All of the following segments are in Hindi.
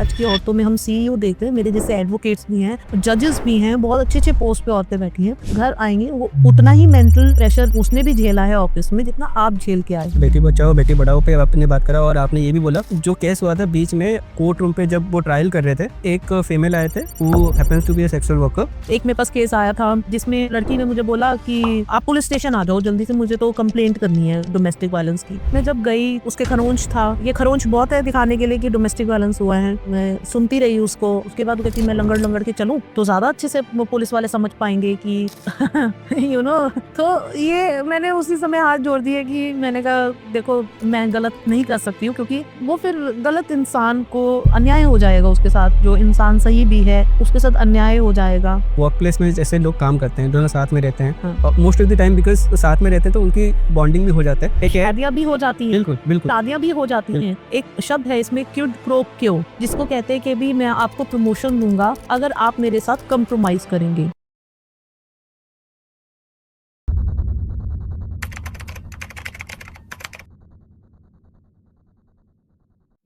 आज की औरतों में हम सीईओ देखते हैं, मेरे जैसे एडवोकेट्स भी हैं, जजेस भी हैं, बहुत अच्छे पोस्ट पे औरतें बैठी हैं। घर आएंगी वो उतना ही मेंटल प्रेशर उसने भी झेला है ऑफिस में जितना आप झेल के आए। बेटी बचाओ बेटी पढ़ाओ पे आपने बात करा और आपने ये भी बोला जो केस हुआ था बीच में कोर्ट रूम पे जब वो ट्रायल कर रहे थे, एक फीमेल आए थे वो happens to be a sexual worker. एक मेरे पास केस आया था जिसमें लड़की ने मुझे बोला कि आप पुलिस स्टेशन आ जाओ जल्दी से, मुझे तो कंप्लेंट करनी है डोमेस्टिक वायलेंस की। मैं जब गई, उसके खरोंच था, ये खरोंच बहुत है दिखाने के लिए कि डोमेस्टिक वायलेंस हुआ है। मैं सुनती रही उसको, उसके बाद वो कहती मैं लंगड़ लंगड़ के चलूं तो ज्यादा अच्छे से वो पुलिस वाले समझ पाएंगे कि यू नो। तो ये मैंने उसी समय हाथ जोड़ दिए कि मैंने कहा देखो मैं गलत नहीं कर सकती हूँ, क्योंकि वो फिर गलत इंसान को अन्याय हो जाएगा उसके साथ, जो इंसान सही भी है उसके साथ अन्याय हो जाएगा। वर्क प्लेस में जैसे लोग काम करते हैं, दोनों साथ में रहते हैं, हाँ। Most of the time because साथ में रहते हैं तो उनकी बॉन्डिंग भी हो जाता है। शादियां भी हो जाती हैं, बिल्कुल बिल्कुल शादियां भी हो जाती हैं। एक शब्द है इसमें क्विड प्रो क्यो, जिसको कहते हैं कि भी मैं आपको प्रमोशन दूंगा अगर आप मेरे साथ कंप्रोमाइज करेंगे।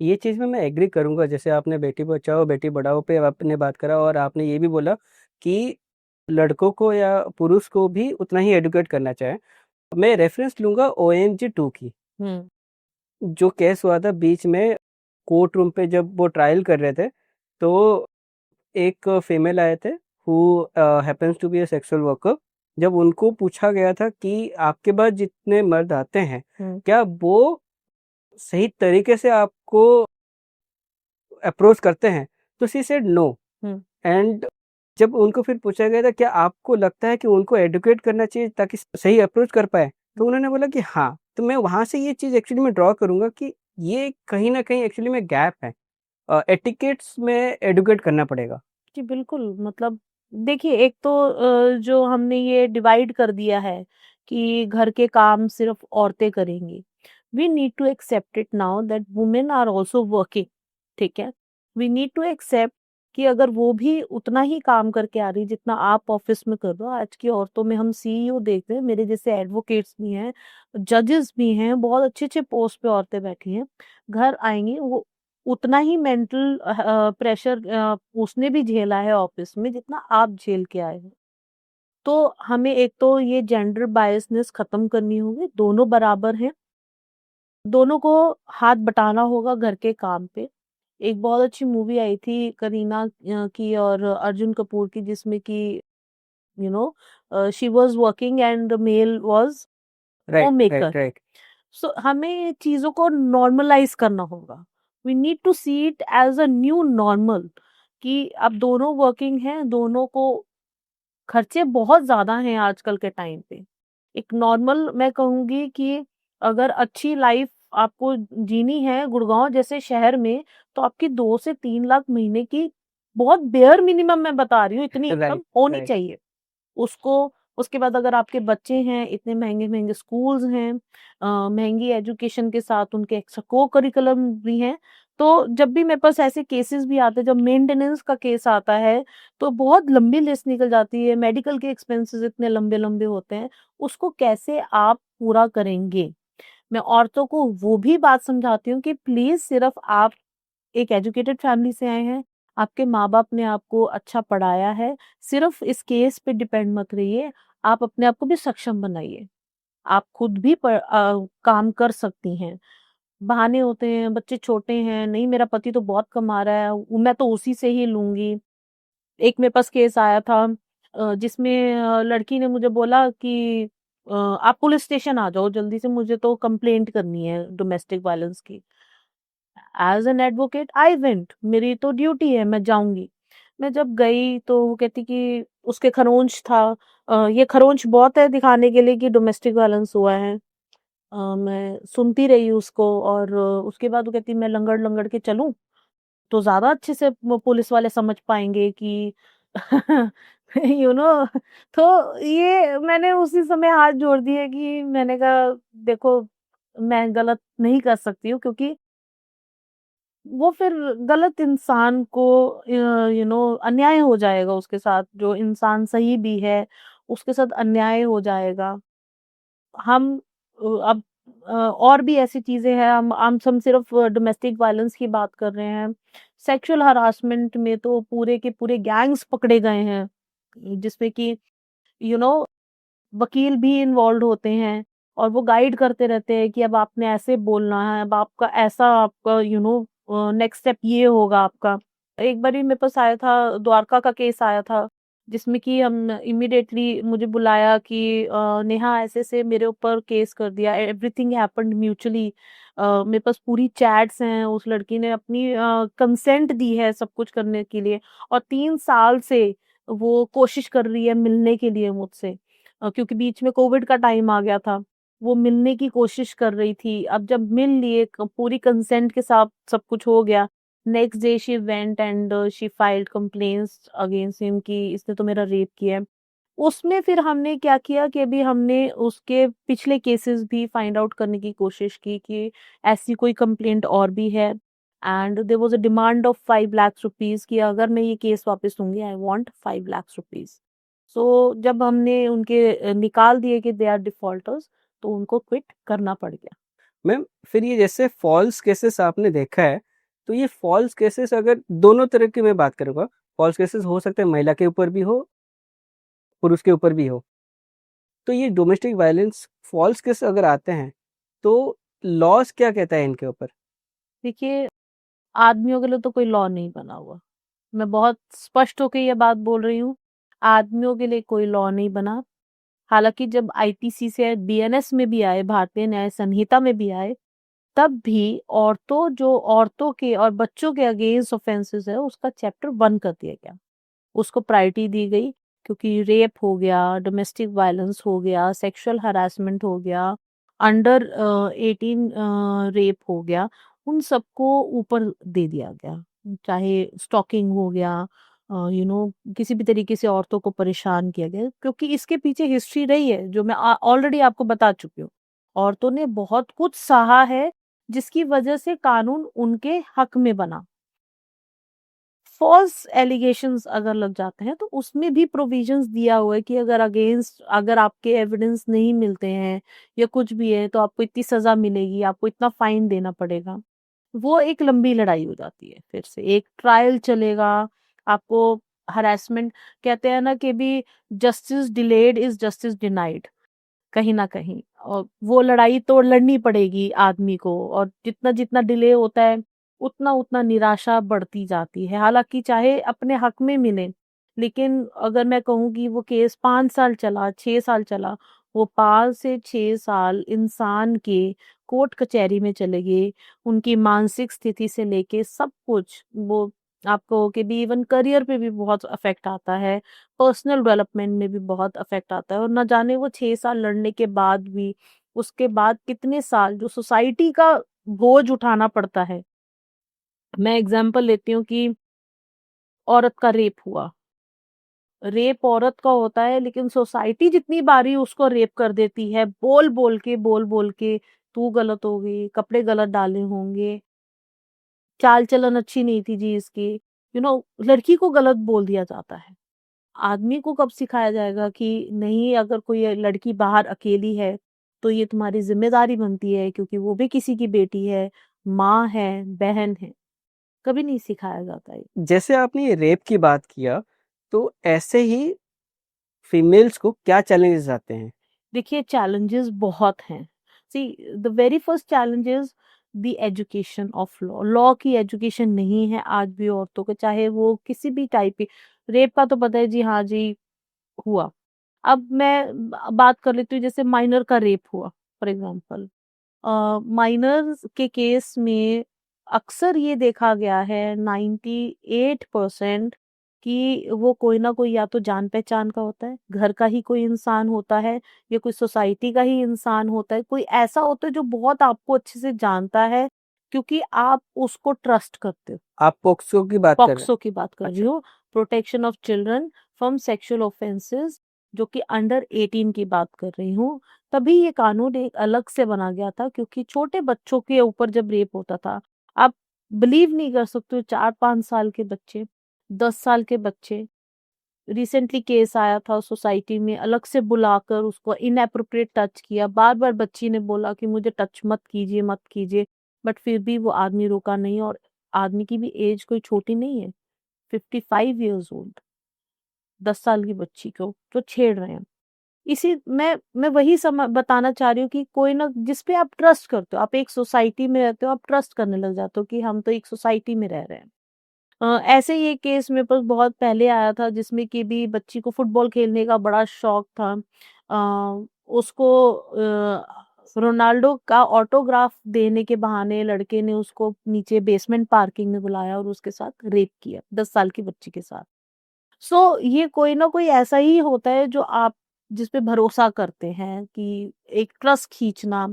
ये चीज़ में मैं एग्री करूंगा। जैसे आपने बेटी बचाओ बेटी पढ़ाओ पे आपने बात करा और आपने ये भी बोला कि लड़कों को या पुरुष को भी उतना ही एडुकेट करना चाहिए। मैं रेफरेंस लूंगा OMG 2 की। जो केस हुआ था बीच में कोर्ट रूम पे जब वो ट्रायल कर रहे थे, तो एक फीमेल आए थे who happens to be a sexual worker. जब उनको पूछा गया था कि आपके पास जितने मर्द आते हैं, क्या वो सही तरीके से आपको अप्रोच करते हैं, तो शी सेड नो। एंड जब उनको फिर पूछा गया था क्या आपको लगता है कि उनको एडुकेट करना चाहिए ताकि सही अप्रोच कर पाए, तो उन्होंने बोला कि हाँ। तो मैं वहां से ये चीज एक्चुअली में ड्रॉ करूंगा कि ये कहीं ना कहीं एक्चुअली में गैप है। एटिकेट्स में एडुकेट करना पड़ेगा। जी बिल्कुल, मतलब देखिए एक तो जो हमने ये डिवाइड कर दिया है कि घर के काम सिर्फ औरतें करेंगी। We need to accept it now that women are also working, ठीक है? वी नीड टू एक्सेप्ट कि अगर वो भी उतना ही काम करके आ रही जितना आप ऑफिस में कर रहे हो। आज की औरतों में हम सीईओ देखते हैं, मेरे जैसे एडवोकेट्स भी हैं, जजेस भी हैं, बहुत अच्छे-अच्छे पोस्ट पे औरतें बैठी हैं। घर आएँगी वो उतना ही मेंटल प्रेशर उसने भी झेला है ऑफिस में जितना आप झेल के आए हैं। तो हमें एक तो ये जेंडर बायसनेस खत्म करनी होगी, दोनों बराबर हैं, दोनों को हाथ बटाना होगा घर के काम पे। एक बहुत अच्छी मूवी आई थी करीना की और अर्जुन कपूर की, जिसमें कि she was working and the male was right home maker. Right right. So हमें चीज़ों को नॉर्मलाइज़ करना होगा। We need to see it as a new normal कि अब दोनों वर्किंग हैं, दोनों को खर्चे बहुत ज़्यादा हैं आजकल के टाइम पे। एक नॉर्मल मैं कहूँगी कि अगर अच्छी लाइफ़ आपको जीनी है गुड़गाँव जैसे शहर में, तो आपकी 2 से 3 लाख महीने की बहुत बेयर मिनिमम मैं बता रही हूँ, इतनी इनकम राइट होनी राइट। चाहिए। उसको उसके बाद अगर आपके बच्चे हैं, इतने महँगे-महँगे स्कूल्स हैं, महँगी एजुकेशन के साथ उनके एक्स्ट्रा को-करिकुलम भी हैं। तो जब भी मेरे पास ऐसे केसेस भी आते हैं, जब मेंटेनेंस का केस आता है, तो बहुत लंबी लिस्ट निकल जाती है, मेडिकल के एक्सपेंसेस इतने लंबे-लंबे होते हैं, उसको कैसे आप पूरा करेंगे? मैं औरतों को वो भी बात समझाती हूँ कि प्लीज़ सिर्फ़ आप एक एजुकेटेड फैमिली से आए हैं, आपके माँ-बाप ने आपको अच्छा पढ़ाया है, सिर्फ़ इस केस पे डिपेंड मत रहिए, आप अपने आप को भी सक्षम बनाइए। आप खुद भी काम कर सकती हैं। बहाने होते हैं, बच्चे छोटे हैं, नहीं मेरा पति तो बहुत कमा रहा है, मैं तो उसी से ही लूँगी। एक मेरे पास केस आया था जिसमें लड़की ने मुझे बोला कि आप पुलिस स्टेशन आ जाओ जल्दी से, मुझे तो कंप्लेंट करनी है डोमेस्टिक वायलेंस की। As an advocate I went, मेरी तो ड्यूटी है, मैं जाऊँगी। मैं जब गई तो वो कहती कि उसके खरोंच था, ये खरोंच बहुत है दिखाने के लिए कि डोमेस्टिक वायलेंस हुआ है। मैं सुनती रही उसको और उसके बाद वो कहती मैं लंगड़-लंगड़ के चलूँ, तो ज़्यादा अच्छे से वो पुलिस वाले समझ पाएँगे कि यू नो। तो ये मैंने उसी समय हाथ जोड़ दिए कि मैंने कहा देखो मैं गलत नहीं कर सकती हूँ, क्योंकि वो फिर गलत इंसान को अन्याय हो जाएगा उसके साथ, जो इंसान सही भी है, उसके साथ अन्याय हो जाएगा। हम अब और भी ऐसी चीज़ें हैं, हम सिर्फ़ डोमेस्टिक वायलेंस की बात कर रहे हैं। सेक्सुअल हरासमेंट में तो पूरे के पूरे गैंग्स पकड़े गए हैं, जिसमें कि यू नो वकील भी इन्वॉल्व होते हैं और वो गाइड करते रहते हैं कि अब आपने ऐसे बोलना है, अब आपका ऐसा आपका नेक्स्ट स्टेप ये होगा आपका। एक बारी मेरे पास आया था, द्वारका का केस आया था, जिसमें कि हम इमीडिएटली मुझे बुलाया कि नेहा ऐसे-ऐसे मेरे ऊपर केस कर दिया, एवरीथिंग हैपेंड म्यूचुअली। मेरे पास पूरी चैट्स हैं, उस लड़की ने अपनी कंसेंट दी है सब कुछ करने के लिए और 3 साल से वो कोशिश कर रही है मिलने के लिए मुझसे। क्योंकि बीच में कोविड का टाइम आ गया था। वो मिलने की कोशिश कर रही थी। अब जब मिल लिए पूरी कंसेंट के साथ सब कुछ हो गया, next day she went and she filed complaints against him कि इसने तो मेरा रेप किया है। उसमें फिर हमने क्या किया कि अभी हमने उसके पिछले केसेस भी फाइंड आउट करने की कोशिश की कि ऐसी कोई कंप्लेंट और भी है and there was a demand of 5 lakh rupees कि अगर मैं ये केस वापस लूँगी I want 5 lakh rupees. So जब हमने उनके निकाल दिए कि दे आर डिफ़ॉल्टर्स, तो उनको क्विट करना पड़ गया। मैम फिर ये जैसे फ़ॉल्स केसेस आपने देखा है, तो ये फ़ॉल्स केसेस अगर दोनों तरह की मैं बात करूँगा, फ़ॉल्स केसेस हो सकते हैं महिला के ऊपर भी हो, पुरुष के ऊपर भी हो। तो ये डोमेस्टिक वायलेंस फ़ॉल्स केस अगर आते हैं, तो लॉज़ क्या कहता है इनके ऊपर? देखिए, आदमियों के लिए तो कोई लॉ नहीं बना हुआ। मैं बहुत स्पष्ट होके ये बात बोल रही हूँ, आदमियों के लिए कोई लॉ नहीं बना। हालाँकि जब आईपीसी से बीएनएस में भी आए, भारतीय न्याय संहिता में भी आए, तब भी औरतों के और बच्चों के अगेंस्ट ऑफेंसेस है, उसका चैप्टर 1 कर दिया गया। उसको प्रायोरिटी दी गई क्योंकि रेप हो गया, डोमेस्टिक वायलेंस हो गया, सेक्सुअल हरासमेंट हो गया, अंडर 18 रेप हो गया, उन सबको ऊपर दे दिया गया। चाहे स्टॉकिंग हो गया, किसी भी तरीके से औरतों को परेशान किया गया क्योंकि इसके पीछे हिस्ट्री रही है जो मैं ऑलरेडी आपको बता चुकी हूँ। औरतों ने बहुत कुछ सहा है जिसकी वजह से कानून उनके हक में बना। फ़ॉल्स एलिगेशंस अगर लग जाते हैं तो उसमें भी प्रोविजंस दिया हुआ है कि अगर आपके एविडेंस नहीं मिलते हैं या कुछ भी है तो आपको इतनी सज़ा मिलेगी, आपको इतना फाइन देना पड़ेगा। वो एक लंबी लड़ाई हो जाती है फिर से, एक ट्रायल चलेगा, आपको हैरेसमेंट कहते हैं ना कि भी justice delayed is justice denied कहीं न कहीं और वो लड़ाई तो लड़नी पड़ेगी आदमी को और जितना-जितना डिले होता है, उतना-उतना निराशा बढ़ती जाती है। हालाँकि चाहे अपने हक में मिले, लेकिन अगर मैं कहूँ कि वो केस 5 साल चला, 6 साल चला, वो 5 से 6 साल इंसान के कोर्ट कचहरी में चले गए, उनकी मानसिक स्थिति से लेके सब कुछ वो आप कहो कि भी इवन करियर पे भी बहुत इफ़ेक्ट आता है। पर्सनल डेवलपमेंट में भी बहुत अफेक्ट आता है और ना जाने वो 6 साल लड़ने के बाद भी, उसके बाद कितने साल जो सोसाइटी का बोझ उठाना पड़ता है। मैं एग्ज़ाम्पल लेती हूँ कि औरत का रेप हुआ। रेप औरत का होता है लेकिन सोसाइटी जितनी बारी उसको रेप कर देती है, बोल-बोल के, तू गलत हो गई, कपड़े गलत डाले होंगे, चाल-चलन अच्छी नहीं थी जी इसकी। लड़की को गलत बोल दिया जाता है। आदमी को कब सिखाया जाएगा कि नहीं अगर कोई लड़की बाहर अकेली है तो ये तुम्हारी जिम्मेदारी बनती है क्योंकि वो भी किसी की बेटी है, माँ है, बहन है। कभी नहीं सिखाया जाता है। जैसे आपने ये रेप की बात किया, तो ऐसे ही फीमेल्स को क्या चैलेंजेस आते हैं? देखिए चैलेंजेस बहुत हैं। See the very first challenge is the education of law. Law की एजुकेशन नहीं है आज भी औरतों को, चाहे वो किसी भी टाइप की रेप का तो पता है जी हाँ जी, हुआ। अब मैं बात कर लेती हूँ जैसे माइनर का रेप हुआ फॉर एग्जांपल। माइनर्स के केस में अक्सर ये देखा गया है 98% कि वो कोई ना कोई या तो जान पहचान का होता है, घर का ही कोई इंसान होता है या कोई सोसाइटी का ही इंसान होता है, कोई ऐसा होता है जो बहुत आपको अच्छे से जानता है क्योंकि आप उसको ट्रस्ट करते हो। आप पॉक्सो की बात कर रहे हैं? पॉक्सो की बात कर रही अच्छा। हूँ, protection of children from sexual offences, जो कि अंडर 18 की बात कर रही हूँ। तभी ये कानून एक अलग से बना गया था क्योंकि छोटे बच्चों के ऊपर जब रेप होता था, आप बिलीव नहीं कर सकते हो 4-5 साल के बच्चे, 10 साल के बच्चे, रिसेंटली केस आया था सोसाइटी में अलग से बुलाकर उसको इनएप्रोप्रिएट टच किया, बार-बार बच्ची ने बोला कि मुझे टच मत कीजिए, मत कीजिए, बट फिर भी वो आदमी रुका नहीं और आदमी की भी एज कोई छोटी नहीं है, 55 इयर्स ओल्ड, 10 साल की बच्ची को जो छेड़ रहे हैं। इसी मैं वही बताना चाह रही हूँ कि कोई ना जिस पे आप ट्रस्ट करते हो, आप एक सोसाइटी में रहते हो, आप ट्रस्ट करने लग जाते हो कि हम तो एक सोसाइटी में रह रहे हैं। ऐसे ही एक केस मेरे पास बहुत पहले आया था जिसमें कि भी बच्ची को फुटबॉल खेलने का बड़ा शौक था। उसको रोनाल्डो का ऑटोग्राफ देने के बहाने लड़के ने उसको नीचे बेसमेंट पार्किंग में बुलाया और उसके साथ रेप किया 10 साल की बच्ची के साथ। सो ये कोई ना कोई ऐसा ही होता है जो आप जिस पे भरोसा करते हैं कि एक ट्रस्ट खींचना।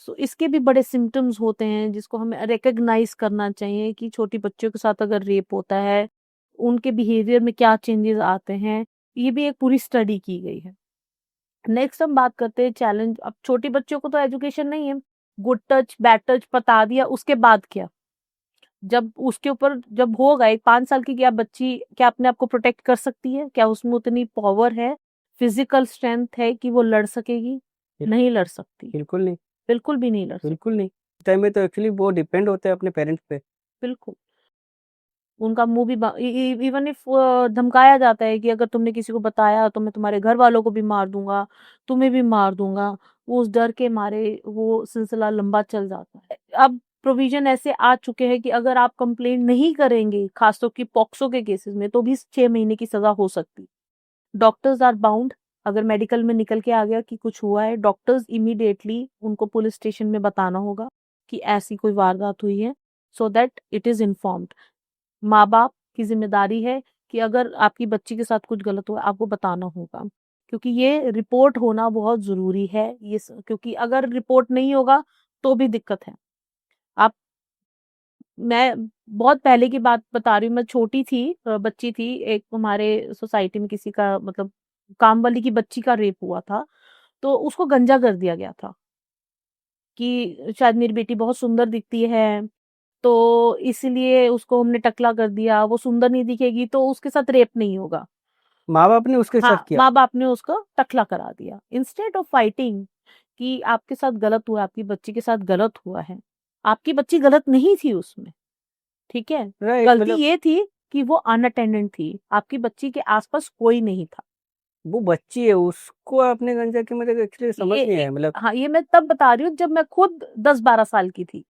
सो इसके भी बड़े सिम्पटम्स होते हैं जिसको हमें रिकॉग्नाइज करना चाहिए कि छोटी बच्चियों के साथ अगर रेप होता है, उनके बिहेवियर में क्या चेंजेस आते हैं, ये भी एक पूरी स्टडी की गई है। नेक्स्ट हम बात करते हैं चैलेंज। अब छोटी बच्चियों को तो एजुकेशन नहीं है, गुड टच बैड टच बता दिया, उसके बाद क्या? जब उसके ऊपर जब होगा एक 5 साल की क्या बच्ची क्या अपने आप को प्रोटेक्ट कर सकती है? क्या उसमें उतनी पावर है, फिजिकल स्ट्रेंथ है कि वो लड़ सकेगी? बिल नहीं लड़ सकती, बिल्कुल नहीं, बिल्कुल भी नहीं लड़ सकती। बिल्कुल नहीं। इस टाइम में तो एक्चुअली वो डिपेंड होते हैं अपने पेरेंट्स पे। बिल्कुल। उनका मुँह भी इवन इफ धमकाया जाता है कि अगर तुमने किसी को बताया तो मैं तुम्हारे घर वालों को भी मार दूँगा, तुम्हें भी मार दूँगा। वो उस डर के मारे वो सिलसिला लंबा चल जाता है। अब प्रोविज़न ऐसे आ चुके हैं कि अगर आप कंप्लेंट नहीं करेंगे, खासतौर की पॉक्सो के केसेस में, तो भी 6 महीने की सज़ा हो सकती। डॉक्टर्स आर बाउंड, अगर मेडिकल में निकल के आ गया कि कुछ हुआ है, डॉक्टर्स इमीडिएटली उनको पुलिस स्टेशन में बताना होगा कि ऐसी कोई वारदात हुई है, so that it is informed. माँ-बाप की ज़िम्मेदारी है कि अगर आपकी बच्ची के साथ कुछ गलत हुआ, आपको बताना होगा। क्योंकि ये रिपोर्ट होना बहुत ज़रूरी है, क्योंकि अगर रिपोर्ट नहीं होगा, तो भी दिक्कत है। आप मैं बहुत पहले की बात बता रही हूँ, मैं छोटी थी बच्ची थी, एक हमारे सोसाइटी में किसी का मतलब काम वाली की बच्ची का रेप हुआ था, तो उसको गंजा कर दिया गया था कि शायद मेरी बेटी बहुत सुंदर दिखती है, तो इसलिए उसको हमने टकला कर दिया, वो सुंदर नहीं दिखेगी तो उसके साथ रेप नहीं होगा। माँ-बाप ने उसके साथ हाँ, किया। माँ-बाप ने उसको टकला करा दिया। इंस्टेड ऑफ फाइटिंग कि आपके साथ गलत हुआ है, आपकी बच्ची के साथ गलत हुआ है। आपकी बच्ची गलत नहीं थी उसमें, ठीक है? राइट, गलती मतलब ये थी कि वो अनअटेंडेंट थी। आपकी बच्ची के आस-पास कोई नहीं था। वो बच्ची है, उसको आपने गंजा की मतलब एक्चुअली समझ नहीं आया मतलब। हाँ, ये मैं तब बता रही हूँ जब मैं खुद 10-12 साल की थी।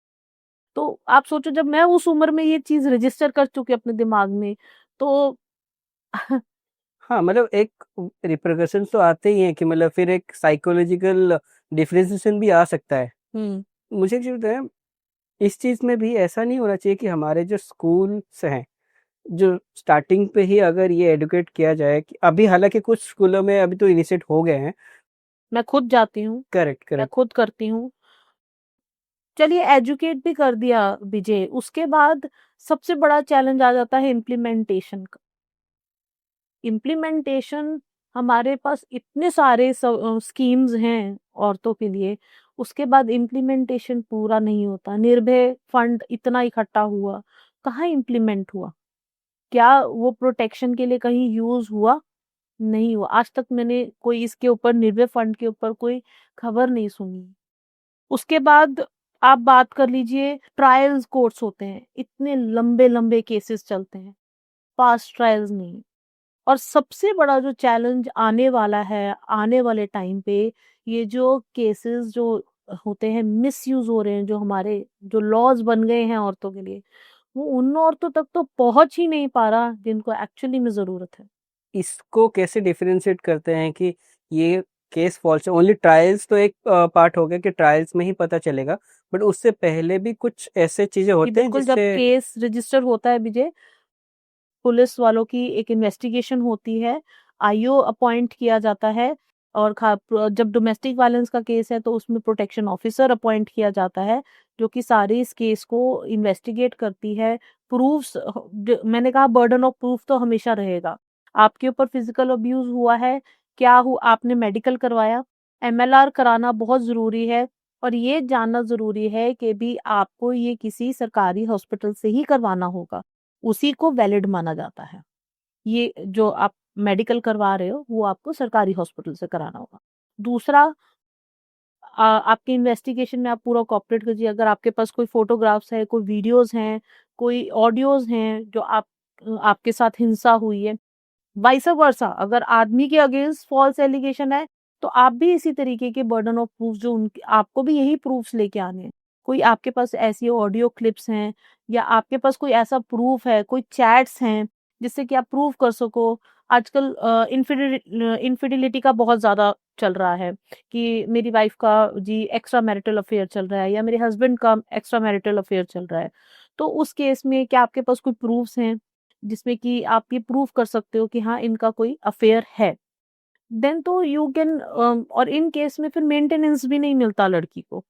तो आप सोचो जब मैं उस उम्र में ये चीज़ रजिस्टर कर चुकी अपने दिमाग में, तो हाँ, मतलब एक रिperकशंस तो आते ही हैं कि मतलब फिर एक साइकोलॉजिकल डिफरेंशिएशन भी आ सकता है। हुँ, मुझे एक चीज़ बताएँ, इस चीज़ में भी ऐसा नहीं होना चाहिए कि हमारे जो स्कूल्स हैं, जो स्टार्टिंग पे ही अगर ये एडुकेट किया जाए कि अभी हालाँकि कुछ स्कूलों में अभी तो इनिशिएट हो गए हैं। मैं खुद जाती हूँ, करेक्ट, मैं करेक्ट। खुद करती हूँ। चलिए एजुकेट भी कर दिया विजय, उसके बाद सबसे बड़ा चैलेंज आ जाता है इम्प्लीमेंटेशन का। इम्प्लीमेंटेशन हमारे पास इतने सारे स्कीम्स हैं औरतों के लिए, उसके बाद इम्प्लीमेंटेशन पूरा नहीं होता। निर्भय फंड इतना इकट्ठा हुआ, कहाँ इम्प्लीमेंट हुआ? क्या वो प्रोटेक्शन के लिए कहीं यूज़ हुआ? नहीं हुआ। आज तक मैंने कोई इसके ऊपर निर्भय फंड के ऊपर कोई खबर नहीं सुनी। उसके बाद आप बात कर लीजिए ट्रायल्स कोर्ट्स होते हैं, इतने लंबे-लंबे केसेस चलते हैं, फास्ट ट्रायल्स नहीं। और सबसे बड़ा जो चैलेंज आने वाला है, आने वाले टाइम पे, ये जो केसेस जो होते हैं, मिसयूज़ हो रहे हैं, जो हमारे जो लॉज़ बन गए हैं औरतों के लिए, वो उन औरतों तक तो पहुँच ही नहीं पा रहा जिनको एक्चुअली में ज़रूरत है। इसको कैसे डिफरेंशिएट करते हैं कि ये केस फॉल्स है? ओनली ट्रायल्स तो एक पार्ट हो गया कि ट्रायल्स में ही पता चलेगा, बट उससे पहले भी कुछ ऐसे चीज़ें जी, होते हैं बिल्कुल जब जिससे। केस रजिस्टर होता है विजय, पुलिस वालों की एक इन्वेस्टिगेशन होती है, आईओ अपॉइंट किया जाता है और जब डोमेस्टिक वायलेंस का केस है तो उसमें प्रोटेक्शन ऑफिसर अपॉइंट किया जाता है, जो कि सारे इस केस को इन्वेस्टिगेट करती है। प्रूफ्स मैंने कहा बर्डन ऑफ प्रूफ तो हमेशा रहेगा। आपके ऊपर फिजिकल अब्यूज हुआ है, क्या हुआ, आपने मेडिकल करवाया, एमएलआर कराना बहुत ज़रूरी है और ये जानना ज़रूरी है कि भी आपको ये किसी सरकारी हॉस्पिटल से ही करवाना होगा। उसी को वैलिड माना जाता है। ये जो आप मेडिकल करवा रहे हो, वो आपको सरकारी हॉस्पिटल से कराना होगा। दूसरा आपके इन्वेस्टिगेशन में आप पूरा कोऑपरेट कीजिए। अगर आपके पास कोई फ़ोटोग्राफ्स है, कोई वीडियोज़ हैं, कोई ऑडियोज़ हैं जो आपके साथ हिंसा हुई है, वाइस वर्सा अगर आदमी के अगेंस्ट फ़ॉल्स एलिगेशन है, तो आप भी इसी तरीके के बर्डन ऑफ प्रूफ जो उनके आपको भी यही प्रूफ्स लेके आने हैं। कोई आपके पास ऐसी ऑडियो क्लिप्स हैं या आपके पास कोई ऐसा प्रूफ है, कोई चैट्स हैं, जिससे कि आप प्रूव कर सको। आजकल इन्फिडेलिटी का बहुत ज़्यादा चल रहा है कि मेरी वाइफ़ का जी एक्स्ट्रा मैरिटल अफ़ेयर चल रहा है या मेरे हस्बैंड का एक्स्ट्रा मैरिटल अफ़ेयर चल रहा है। तो उस केस में क्या आपके पास कोई प्रूफ्स हैं? जिसमें कि आप ये प्रूव कर सकते हो कि हाँ, इनका कोई अफेयर है। देन तो यू कैन और इन केस में फिर मेंटेनेंस भी नहीं मिलता लड़की को।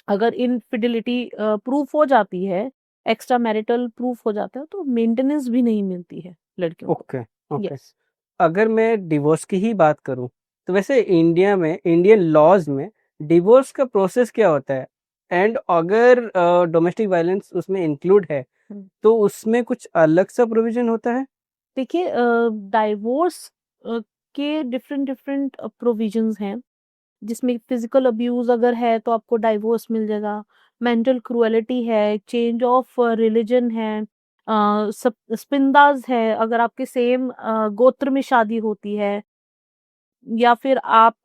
अगर इनफिडेलिटी प्रूफ हो जाती है, एक्स्ट्रा मैरिटल प्रूफ हो जाता है, तो मेंटेनेंस भी नहीं मिलती है लड़कियों को। Okay, okay. यस। अगर मैं डिवोर्स की ही बात करूँ, तो वैसे इंडिया में, इंडियन लॉज़ में डिवोर्स का प्रोसेस क्या होता है? एंड अगर डोमेस्टिक वायलेंस उसमें इंक्लूड है, हुँ। तो उसमें कुछ अलग सा प्रोविज़न होता है? देखिए डाइवोर्स के डिफरेंट प्रोविजंस हैं, जिसमें फिजिकल अब्यूज़ अगर है तो आपको डाइवोर्स मिल जाएगा, मेंटल क्रूएलिटी है, चेंज ऑफ रिलिजन है, सप स्पिंदाज़ है, अगर आपके सेम गोत्र में शादी होती है या फिर आप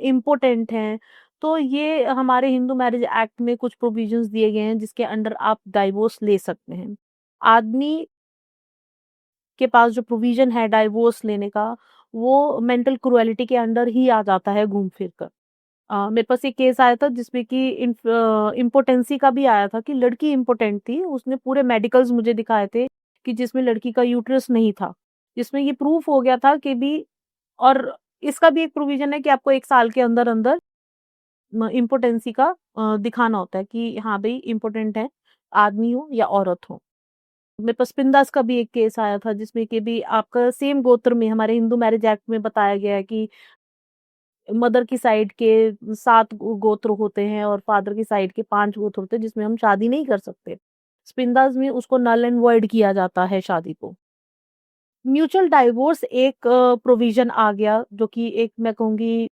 इम्पोटेंट हैं, तो ये हमारे हिंदू मैरिज एक्ट में कुछ प्रोविजंस दिए गए हैं जिसके अंडर आप डाइवोर्स ले सकते हैं। आदमी के पास जो प्रोविज़न है डाइवोर्स लेने का, वो मेंटल क्रूएलिटी के अंडर ही आ जाता है घूम फिर कर। मेरे पास एक केस आया था जिसमें कि इम्पोटेंसी का भी आया था कि लड़की इम्पोटेंट थी, उसने पूरे मेडिकल्स मुझे दिखाए थे कि जिसमें लड़की का यूट्रस नहीं था। जिसमें ये प्रूफ हो गया था कि भी और इसका भी एक प्रोविज़न है कि आपको 1 साल के अंदर-अंदर इम्पोटेंसी का दिखाना होता है कि हाँ, भई इम्पोटेंट है, आदमी हो या औरत हो। मेरे पास पिंदास का भी एक केस आया था जिसमें कि भी आपका सेम गोत्र में हमारे हिंदू मैरिज एक्ट में बताया गया है कि मदर की साइड के 7 गोत्र होते हैं और फादर की साइड के 5 गोत्र होते हैं जिसमें हम शादी नहीं कर सकते। स्पिंदास में उसको नल एंड वॉइड किया जाता है शादी को। म्यूचुअल डाइवोर्स एक प्रोविज़न आ गया जो कि एक मैं कहूँगी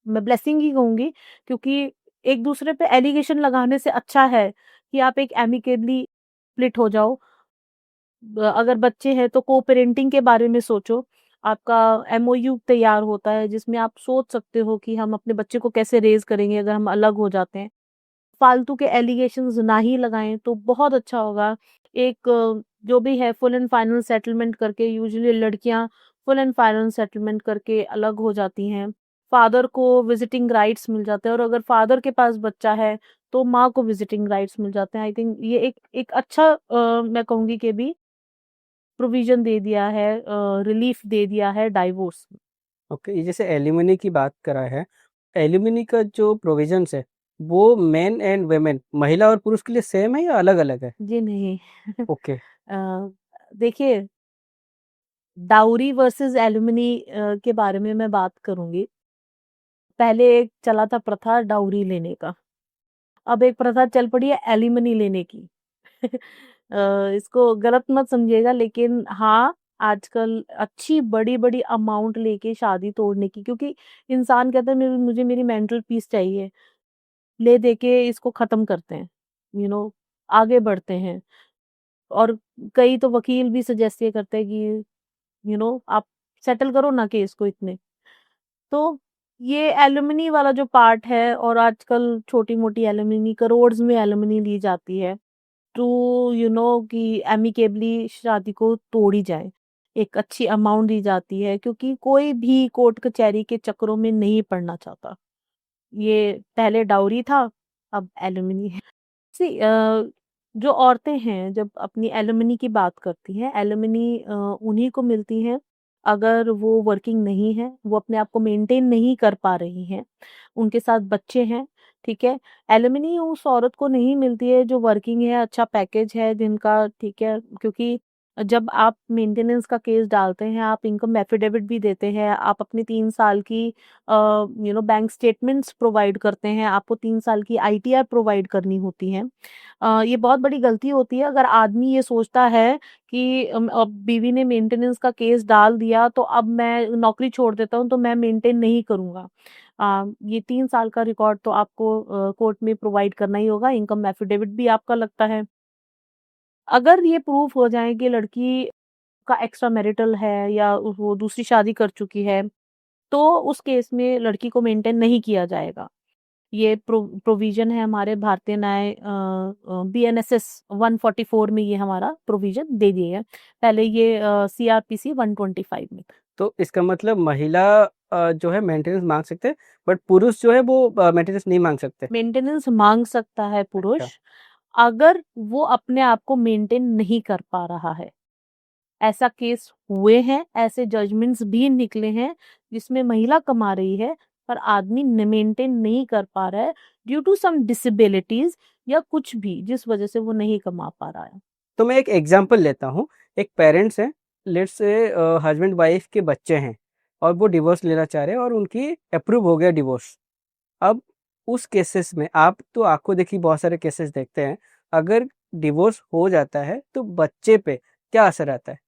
मैं ब्लेसिंग ही कहूँगी क्योंकि एक-दूसरे पे एलिगेशन लगाने से अच्छा है कि आप एक एमिकेबली स्प्लिट हो जाओ। अगर बच्चे हैं तो को-पेरेंटिंग के बारे में सोचो। आपका एमओयू तैयार होता है जिसमें आप सोच सकते हो कि हम अपने बच्चे को कैसे रेज़ करेंगे अगर हम अलग हो जाते हैं। फालतू के एलिगेशंस ना ही लगाएँ तो बहुत अच्छा होगा। एक जो भी है फुल एंड फाइनल सेटलमेंट करके यूजुअली लड़कियाँ फुल एंड फाइनल सेटलमेंट करके अलग हो जाती हैं। फादर को विज़िटिंग राइट्स मिल जाते हैं और अगर फादर के पास बच्चा है तो माँ को विज़िटिंग राइट्स मिल जाते हैं। आई थिंक ये एक एक अच्छा मैं कहूँगी कि भी प्रोविज़न दे दिया है रिलीफ़ दे दिया है डाइवोर्स में। ओके, ये जैसे एलिमनी की बात करा है, एलिमनी का जो प्रोविज़न्स है, वो मेन एंड वुमेन, महिला और पुरुष के लिए सेम है या अलग-अलग है? जी नहीं। ओके, अ, देखिए डाउरी वर्सेस एलिमनी के बारे में मैं बात करूँगी। पहले एक चला था प्रथा डाउरी लेने का, अब एक प्रथा चल पड़ी है एलिमनी लेने की। इसको गलत मत समझिएगा लेकिन हाँ, आजकल अच्छी बड़ी-बड़ी अमाउंट लेके शादी तोड़ने की क्योंकि इंसान कहता है मुझे मेरी मेंटल पीस चाहिए, ले दे के इसको ख़त्म करते हैं, आगे बढ़ते हैं और कई तो वकील भी सजेस्ट ये करते हैं कि आप सेटल करो ना केस को इतने। तो ये एलुमनी वाला जो पार्ट है और आजकल छोटी-मोटी एलुमनी करोड़्स में एलुमनी ली जाती है टू कि एमिकेबली शादी को तोड़ी जाए। एक अच्छी अमाउंट दी जाती है क्योंकि कोई भी कोर्ट कचहरी के चक्करों में नहीं पड़ना चाहता। ये पहले डाउरी था, अब एलुमनी है। सी जो औरतें हैं जब अपनी एलुमनी की बात करती हैं, एलुमनी उन्हीं को मिलती है अगर वो वर्किंग नहीं है, वो अपने आप को मेंटेन नहीं कर पा रही हैं, उनके साथ बच्चे हैं, ठीक है? एलुमनी उस औरत को नहीं मिलती है जो वर्किंग है, अच्छा पैकेज है जिनका ठीक है, क्योंकि जब आप मेंटेनेंस का केस डालते हैं, आप इनकम एफिडेविट भी देते हैं, आप अपनी 3 साल की बैंक स्टेटमेंट्स प्रोवाइड करते हैं, आपको 3 साल की आईटीआर प्रोवाइड करनी होती है। ये बहुत बड़ी गलती होती है अगर आदमी ये सोचता है कि अब बीवी ने मेंटेनेंस का केस डाल दिया तो अब मैं नौकरी छोड़ देता हूँ तो मैं मेंटेन नहीं करूँगा। ये 3 साल का रिकॉर्ड तो आपको कोर्ट में प्रोवाइड करना ही होगा, इनकम एफिडेविट भी आपका लगता है। अगर ये प्रूफ हो जाए कि लड़की का एक्स्ट्रा मैरिटल है या वो दूसरी शादी कर चुकी है, तो उस केस में लड़की को मेंटेन नहीं किया जाएगा। ये प्रोविज़न है हमारे भारतीय न्याय बीएनएसएस 144 में ये हमारा प्रोविज़न दे दिए हैं। पहले ये सीआरपीसी 125 में था। तो इसका मतलब महिला जो है मेंटेनेंस माँग सकते हैं, बट पुरुष जो है वो मेंटेनेंस नहीं माँग सकते। मेंटेनेंस माँग सकता है पुरुष, अच्छा, अगर वो अपने आप को मेंटेन नहीं कर पा रहा है। ऐसा केस हुए हैं, ऐसे जजमेंट्स भी निकले हैं, जिसमें महिला कमा रही है, पर आदमी मेंटेन नहीं कर पा रहा है ड्यू टू सम डिसेबिलिटीज़ या कुछ भी, जिस वजह से वो नहीं कमा पा रहा है। तो मैं एक एग्ज़ाम्पल लेता हूँ। एक पेरेंट्स हैं, लेट्स से हस्बैंड वाइफ के बच्चे हैं और वो डिवोर्स लेना चाह रहे हैं और उनकी अप्रूव हो गया डिवोर्स। अब उस केसेस में आप तो आँखों देखी बहुत सारे केसेस देखते हैं, अगर डिवोर्स हो जाता है तो बच्चे पे क्या असर आता है?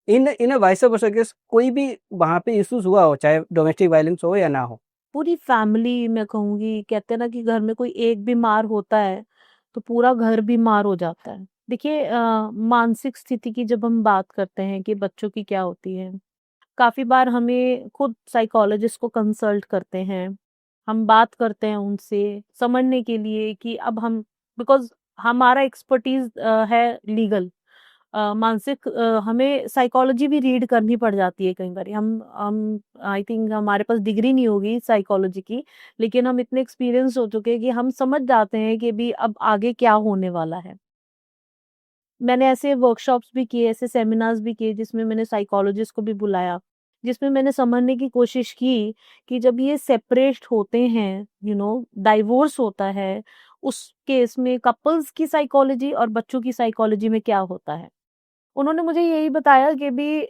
इन इन अ वाइस वर्सा केस कोई भी वहाँ पे इश्यूज़ हुआ हो, चाहे डोमेस्टिक वायलेंस हो या ना हो। पूरी फैमिली मैं कहूँगी, कहते हैं ना कि घर में कोई एक बीमार होता है, तो पूरा घर बीमार हो जाता है। देखिए मानसिक स्थिति की जब हम बात करते हैं कि बच्चों की क्या होती है, काफ़ी बार हमें खुद साइकोलॉजिस्ट को कंसल्ट करते हैं। हम बात करते हैं उनसे समझने के लिए कि अब हम, बिकॉज़ हमारा एक्सपर्टीज़ है लीगल, मानसिक हमें साइकोलॉजी भी रीड करनी पड़ जाती है कई बारी। हम आई थिंक हमारे पास डिग्री नहीं होगी साइकोलॉजी की, लेकिन हम इतने एक्सपीरियंस हो चुके हैं कि हम समझ जाते हैं कि अभी अब आगे क्या होने वाला है। मैंने ऐसे वर्कशॉप्स भी किए, ऐसे सेमिनार्स भी किए जिसमें मैंने साइकोलॉजिस्ट को भी बुलाया, जिसमें मैंने समझने की कोशिश की कि जब ये सेपरेट होते हैं, डाइवोर्स होता है, उस केस में कपल्स की साइकोलॉजी और बच्चों की साइकोलॉजी में क्या होता है। उन्होंने मुझे यही बताया कि भी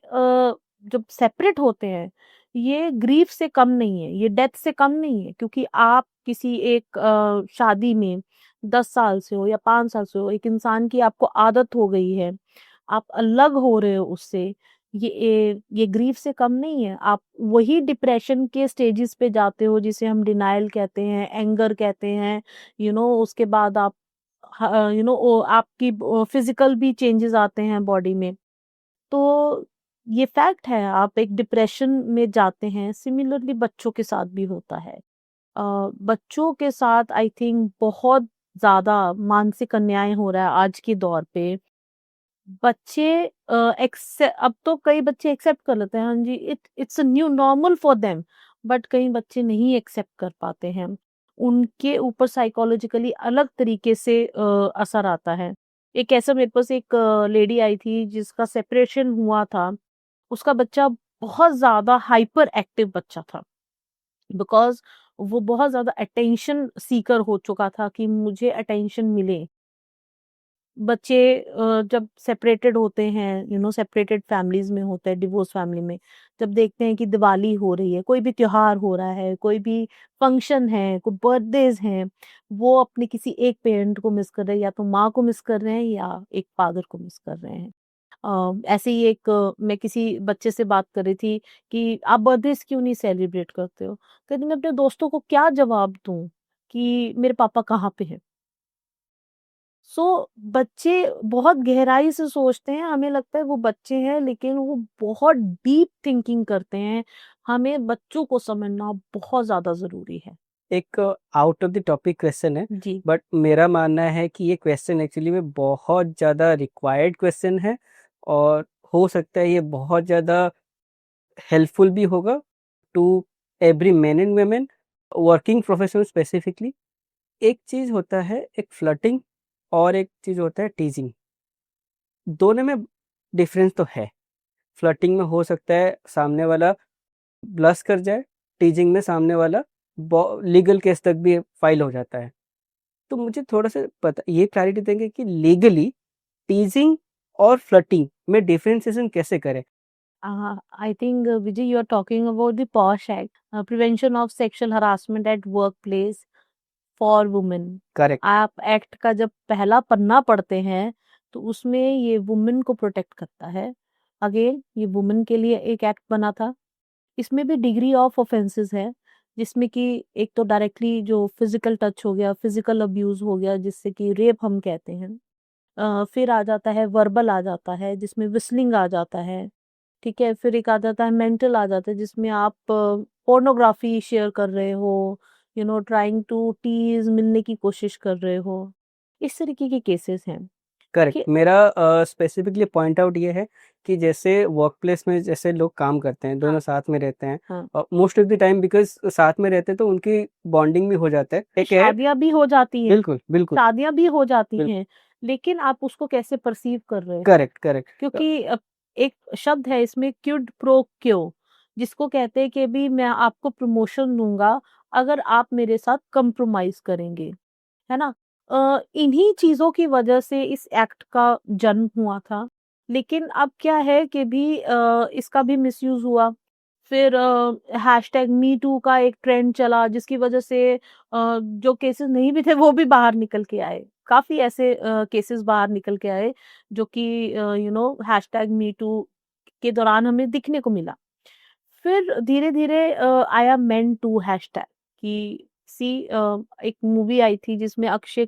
जब सेपरेट होते हैं, ये ग्रीफ से कम नहीं है, ये डेथ से कम नहीं है, क्योंकि आप किसी एक शादी में 10 साल से हो या 5 साल से हो, एक इंसान की आपको आदत हो गई है, आप अलग हो रहे हो उससे, ये ग्रीफ से कम नहीं है। आप वही डिप्रेशन के स्टेजेस पे जाते हो जिसे हम डिनायल कहते हैं, एंगर कहते हैं, उसके बाद आप आपकी फिजिकल भी चेंजेस आते हैं बॉडी में। तो ये फैक्ट है, आप एक डिप्रेशन में जाते हैं, सिमिलरली बच्चों के साथ भी होता है। बच्चों के साथ आई थिंक बहुत ज़्यादा मानसिक अन्याय हो रहा है आज के दौर पे। बच्चे अब तो कई बच्चे एक्सेप्ट कर लेते हैं, हाँ जी, it's a new normal for them, but कई बच्चे नहीं एक्सेप्ट कर पाते हैं। उनके ऊपर साइकोलॉजिकली अलग तरीके से असर आता है। एक ऐसा मेरे पास एक लेडी आई थी जिसका सेपरेशन हुआ था। उसका बच्चा बहुत ज़्यादा हाइपर एक्टिव बच्चा था, बिकॉज़ वो बहुत ज़्यादा अटेंशन सीकर हो चुका था कि मुझे अटेंशन मिले। बच्चे जब सेपरेटेड होते हैं, सेपरेटेड फैमिलीज़ में होते हैं, डिवोर्स फैमिली में, जब देखते हैं कि दिवाली हो रही है, कोई भी त्योहार हो रहा है, कोई भी फंक्शन है, कोई बर्थडेज़ हैं, वो अपने किसी एक पेरेंट को मिस कर रहे हैं, या तो माँ को मिस कर रहे हैं या एक फादर को मिस कर रहे हैं। ऐसे ही एक मैं किसी बच्चे से बात कर रही थी कि आप बर्थडेज़ क्यों नहीं सेलिब्रेट करते हो? कहती मैं अपने दोस्तों को क्या जवाब दूँ कि मेरे पापा कहाँ पे हैं? सो बच्चे बहुत गहराई से सोचते हैं, हमें लगता है वो बच्चे हैं, लेकिन वो बहुत डीप थिंकिंग करते हैं। हमें बच्चों को समझना बहुत ज़्यादा ज़रूरी है। एक out of the topic question है, जी। बट मेरा मानना है कि ये क्वेश्चन एक्चुअली में बहुत ज़्यादा रिक्वायर्ड क्वेश्चन है और हो सकता है ये बहुत ज़्यादा हेल्पफुल भी होगा to every men and women, working professional specifically. एक चीज़ होता है एक फ्लर्टिंग और एक चीज़ होता है टीजिंग। दोनों में डिफरेंस तो है। फ्लर्टिंग में हो सकता है सामने वाला ब्लश कर जाए, टीजिंग में सामने वाला लीगल केस तक भी फाइल हो जाता है। तो मुझे थोड़ा सा पता ये क्लैरिटी देंगे कि लीगली टीजिंग और फ्लर्टिंग में डिफरेंशिएशन कैसे करें? I think Vijay, you are talking about the POSH act, prevention of sexual harassment at workplace for women. Correct. आप एक्ट का जब पहला पन्ना पढ़ते हैं, तो उसमें ये वुमेन को प्रोटेक्ट करता है। अगेन ये वुमेन के लिए एक एक्ट बना था। इसमें भी डिग्री ऑफ ऑफेंसेस है, जिसमें कि एक तो डायरेक्टली जो फिजिकल टच हो गया, फिजिकल अब्यूज हो गया, जिससे कि रेप हम कहते हैं। फिर आ जाता है वर्बल आ जाता है जिसमें विस्लिंग आ जाता है, ठीक है? फिर एक आ जाता है मेंटल आ जाता है जिसमें आप पोर्नोग्राफी शेयर कर रहे हो, ट्राइंग टू टीज़ मिलने की कोशिश कर रहे हो। इस तरीके के केसेस हैं करेक्ट। कि मेरा स्पेसिफिकली पॉइंट आउट ये है कि जैसे वर्क प्लेस में जैसे लोग काम करते हैं, हाँ, दोनों साथ में रहते हैं, हाँ। Most of the time because साथ में रहते हैं तो उनकी बॉन्डिंग भी हो जाता है। एक है शादियाँ भी हो जाती हैं, बिल्कुल, बिल्कुल, शादियाँ भी हो जाती बिल्कुल। हैं, लेकिन आप उसको कैसे परसीव कर रहे हो? Correct, correct. क्योंकि एक शब्द है इसमें क्विड प्रो क्यो, जिसको कहते हैं कि भी मैं आपको प्रमोशन दूँगा अगर आप मेरे साथ कंप्रोमाइज़ करेंगे, है ना? इन्हीं चीज़ों की वजह से इस एक्ट का जन्म हुआ था, लेकिन अब क्या है कि भी इसका भी मिसयूज़ हुआ। फिर हैशटैग मी टू का एक ट्रेंड चला जिसकी वजह से जो केसेस नहीं भी थे वो भी बाहर निकल के आए। काफ़ी ऐसे केसेस बाहर निकल के आए जो कि हैशटैग मी टू के दौरान हमें दिखने को मिला। फिर धीरे-धीरे आया मेन टू हैशटैग कि एक मूवी आई थी जिसमें अक्षय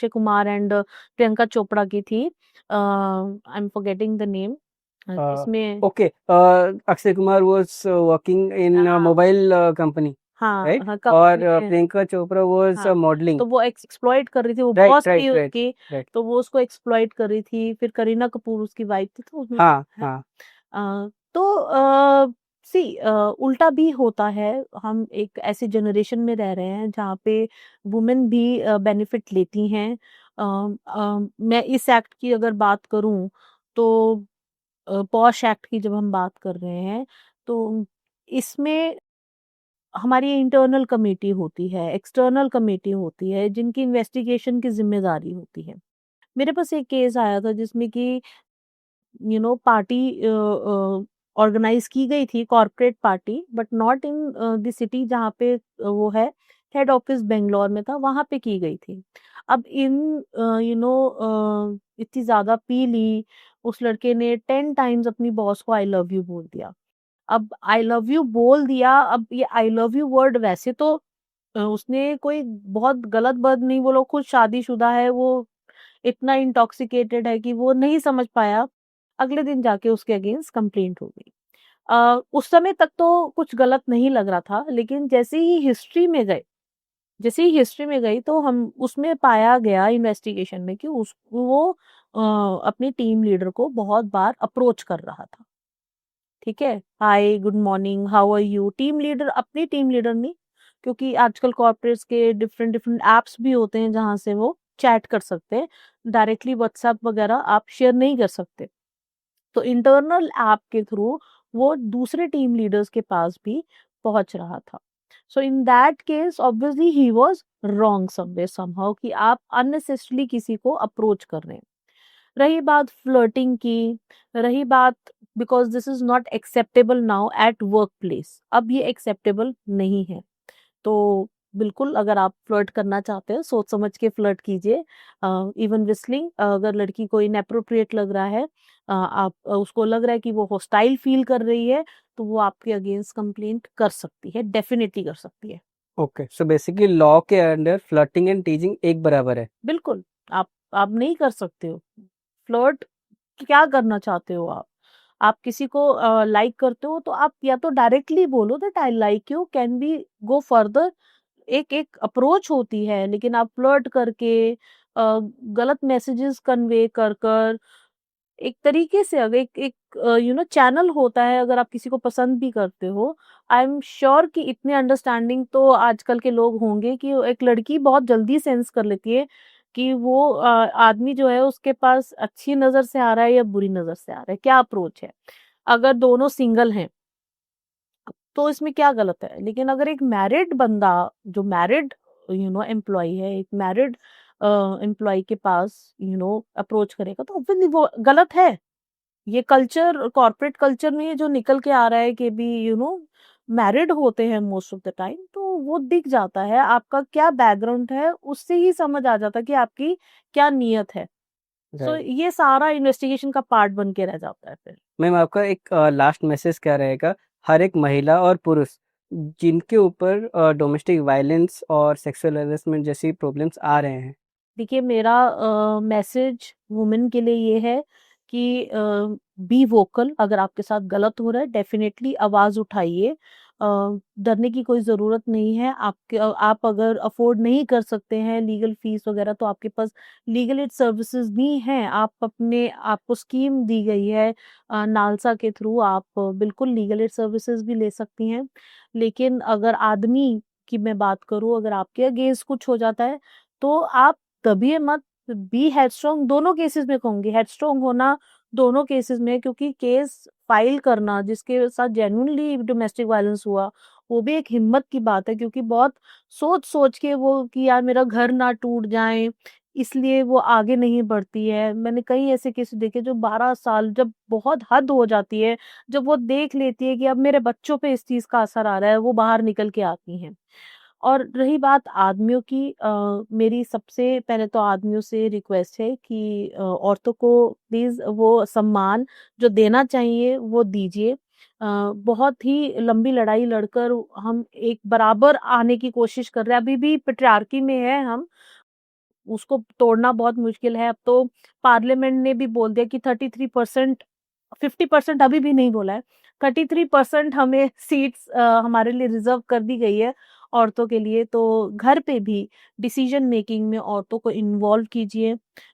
कुमार एंड प्रियंका चोपड़ा की थी। I am forgetting the name uh, जिसमें okay, Akshay Kumar was working in हाँ, मोबाइल कंपनी, हाँ, राइट? हाँ, और कंपनी में प्रियंका चोपड़ा वाज़ हाँ, मॉडलिंग, तो वो एक्सप्लॉइट कर रही थी, वो राइट, बॉस थी राइट, राइट, उसकी, राइट। तो वो उसको एक्सप्लॉइट कर रही थी, फिर करीना कपूर उसकी वाइफ थी, तो उसमें हाँ, है। हाँ। तो उल्टा भी होता है, हम एक ऐसी जनरेशन में रह रहे हैं जहाँ पे वुमेन भी बेनिफिट लेती हैं। मैं इस एक्ट की अगर बात करूँ तो पॉश एक्ट की जब हम बात कर रहे हैं, तो इसमें हमारी इंटरनल कमेटी होती है, एक्सटर्नल कमेटी होती है, जिनकी इन्वेस्टिगेशन की ज़िम्मेदारी होती है। मेरे पास एक केस आया था जिसमें कि पार्टी ऑर्गेनाइज़ की गई थी, corporate party but not in the city जहाँ पे वो है, हेड ऑफिस बैंगलोर में था, वहाँ पे की गई थी। अब इतनी ज़्यादा पी ली, उस लड़के ने 10 टाइम्स अपनी बॉस को आई लव यू बोल दिया। अब आई लव यू बोल दिया, अब ये आई लव यू वर्ड वैसे तो उसने कोई बहुत गलत वर्ड नहीं बोला, खुद शादीशुदा है, वो इतना इंटॉक्सिकेटेड है कि वो नहीं समझ पाया। अगले दिन जाके उसके अगेंस्ट कंप्लेंट हो गई। उस समय तक तो कुछ गलत नहीं लग रहा था, लेकिन जैसे ही हिस्ट्री में गई तो हम उसमें पाया गया इन्वेस्टिगेशन में कि उस वो अपनी टीम लीडर को बहुत बार अप्रोच कर रहा था। ठीक है? Hi, good morning, how are you? Team leader अपनी टीम लीडर नहीं, क्योंकि आजकल कॉर्पोरेट्स के डिफरेंट डिफरेंट ऐप्स भी होते हैं जहाँ से वो चैट कर सकते हैं। डायरेक्टली व्हाट्सएप वगैरह आप शेयर नहीं कर सकते। तो इंटरनल ऐप के थ्रू वो दूसरे टीम लीडर्स के पास भी पहुँच रहा था। So in that case obviously he was wrong somewhere somehow कि आप अननेसेसरीली किसी को अप्रोच कर रहे हैं। रही बात फ्लर्टिंग की, रही बात because this is not acceptable now at work place, अब ये एक्सेप्टेबल नहीं है। तो बिल्कुल अगर आप फ्लर्ट करना चाहते हो, सोच समझ के फ्लर्ट कीजिए। इवन व्हिस्टलिंग अगर लड़की को इनएप्रोप्रिएट लग रहा है, आप उसको लग रहा है कि वो हॉस्टाइल फील कर रही है, तो वो आपके अगेंस्ट कंप्लेंट कर सकती है, डेफिनिटली कर सकती है। ओके, सो बेसिकली लॉ के अंडर फ्लर्टिंग एंड टीजिंग एक बराबर है। बिल्कुल, आप नहीं कर सकते हो। फ्लर्ट क्या करना चाहते हो आप? आप किसी को लाइक करते हो तो आप या तो डायरेक्टली बोलो that I like you, can we go further? एक एक अप्रोच होती है, लेकिन आप फ्लर्ट करके गलत मैसेजेस कन्वे कर कर एक तरीके से अगर एक एक चैनल होता है, अगर आप किसी को पसंद भी करते हो, आई एम श्योर कि इतने अंडरस्टैंडिंग तो आजकल के लोग होंगे कि एक लड़की बहुत जल्दी सेंस कर लेती है कि वो आदमी जो है उसके पास अच्छी नज़र से आ रहा है या बुरी नज़र से आ रहा है, क्या अप्रोच है। अगर दोनों सिंगल हैं तो इसमें क्या गलत है? लेकिन अगर एक मैरिड बंदा जो मैरिड एम्प्लॉयी है, एक मैरिड एम्प्लॉयी के पास अप्रोच करेगा तो ऑब्वियसली वो गलत है। ये कल्चर कॉर्पोरेट कल्चर में ये जो निकल के आ रहा है कि भी मैरिड होते हैं मोस्ट ऑफ द टाइम, तो वो दिख जाता है आपका क्या बैकग्राउंड है, उससे ही समझ आ जाता है कि आपकी क्या नीयत है। सो राइट। ये सारा इन्वेस्टिगेशन का पार्ट बन के रह जाता है फिर। मैम आपका एक लास्ट मैसेज क्या रहेगा हर एक महिला और पुरुष जिनके ऊपर डोमेस्टिक वायलेंस और सेक्सुअल हैरेसमेंट जैसी प्रॉब्लम्स आ रहे हैं? देखिए मेरा मैसेज वुमेन के लिए ये है कि बी वोकल। अगर आपके साथ गलत हो रहा है डेफिनेटली आवाज उठाइए। डरने की कोई जरूरत नहीं है। आप अगर अफोर्ड नहीं कर सकते हैं लीगल फीस वगैरह तो आपके पास लीगल एड सर्विसेज भी हैं। आपको स्कीम दी गई है नालसा के थ्रू, आप बिल्कुल लीगल एड सर्विसेज भी ले सकती हैं। लेकिन अगर आदमी की मैं बात करूं, अगर आपके अगेंस्ट कुछ हो जाता है तो आप दबिए मत, बी हेडस्ट्रॉन्ग। दोनों केसेस में कहूंगी हेडस्ट्रॉन्ग होना दोनों केसेस में, क्योंकि केस फाइल करना जिसके साथ जेन्युइनली डोमेस्टिक वायलेंस हुआ वो भी एक हिम्मत की बात है, क्योंकि बहुत सोच सोच के वो कि यार मेरा घर ना टूट जाए इसलिए वो आगे नहीं बढ़ती है। मैंने कई ऐसे केस देखे जो 12 साल, जब बहुत हद हो जाती है, जब वो देख लेती है कि अब मेरे बच्चों पे इस चीज का असर आ रहा है, वो बाहर निकल के आती हैं। और रही बात आदमियों की, मेरी सबसे पहले तो आदमियों से रिक्वेस्ट है कि औरतों को प्लीज वो सम्मान जो देना चाहिए वो दीजिए। बहुत ही लंबी लड़ाई लड़कर हम एक बराबर आने की कोशिश कर रहे हैं। अभी भी पेट्रियार्की में है हम, उसको तोड़ना बहुत मुश्किल है। अब तो पार्लियामेंट ने भी बोल दिया कि 33%, 50% अभी भी नहीं बोला है, 33% हमें सीट्स हमारे लिए रिजर्व कर दी गई है औरतों के लिए। तो घर पे भी डिसीजन मेकिंग में औरतों को इन्वॉल्व कीजिए।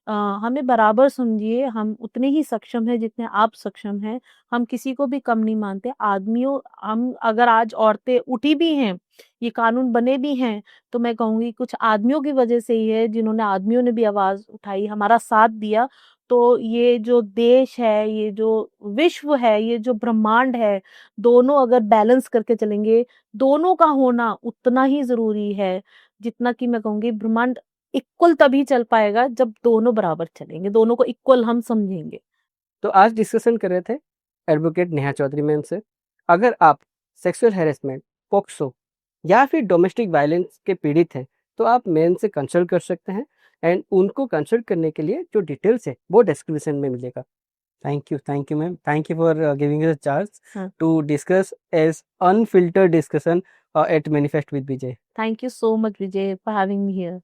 हमें बराबर समझिए, हम उतने ही सक्षम हैं जितने आप सक्षम हैं। हम किसी को भी कम नहीं मानते। आदमियों, हम अगर आज औरतें उठी भी हैं, ये कानून बने भी हैं, तो मैं कहूँगी कुछ आदमियों की वजह से ही है, जिन्होंने आदमियों ने भी आवाज़ उठाई, हमारा साथ दिया। तो ये जो देश है, ये जो विश्व है, ये जो ब्रह्मांड है, दोनों अगर बैलेंस करके चलेंगे, दोनों का होना उतना ही ज़रूरी है, जितना कि मैं कहूँगी ब्रह्मांड इक्वल तभी चल पाएगा जब दोनों बराबर चलेंगे, दोनों को इक्वल हम समझेंगे। तो आज डिस्कशन कर रहे थे एडवोकेट नेहा चौधरी मैम से। अगर आप सेक्सुअल हैरेसमेंट, पॉक्सो या फिर डोमेस्टिक वायलेंस के पीड़ित हैं तो आप मैम से कंसल्ट कर सकते हैं, एंड उनको कंसल्ट करने के लिए जो डिटेल्स है वो डिस्क्रिप्शन में मिलेगा। Thank you ma'am, thank you for giving us chance हाँ, to discuss as unfiltered discussion at manifest with Vijay. Thank you so much Vijay for having me here.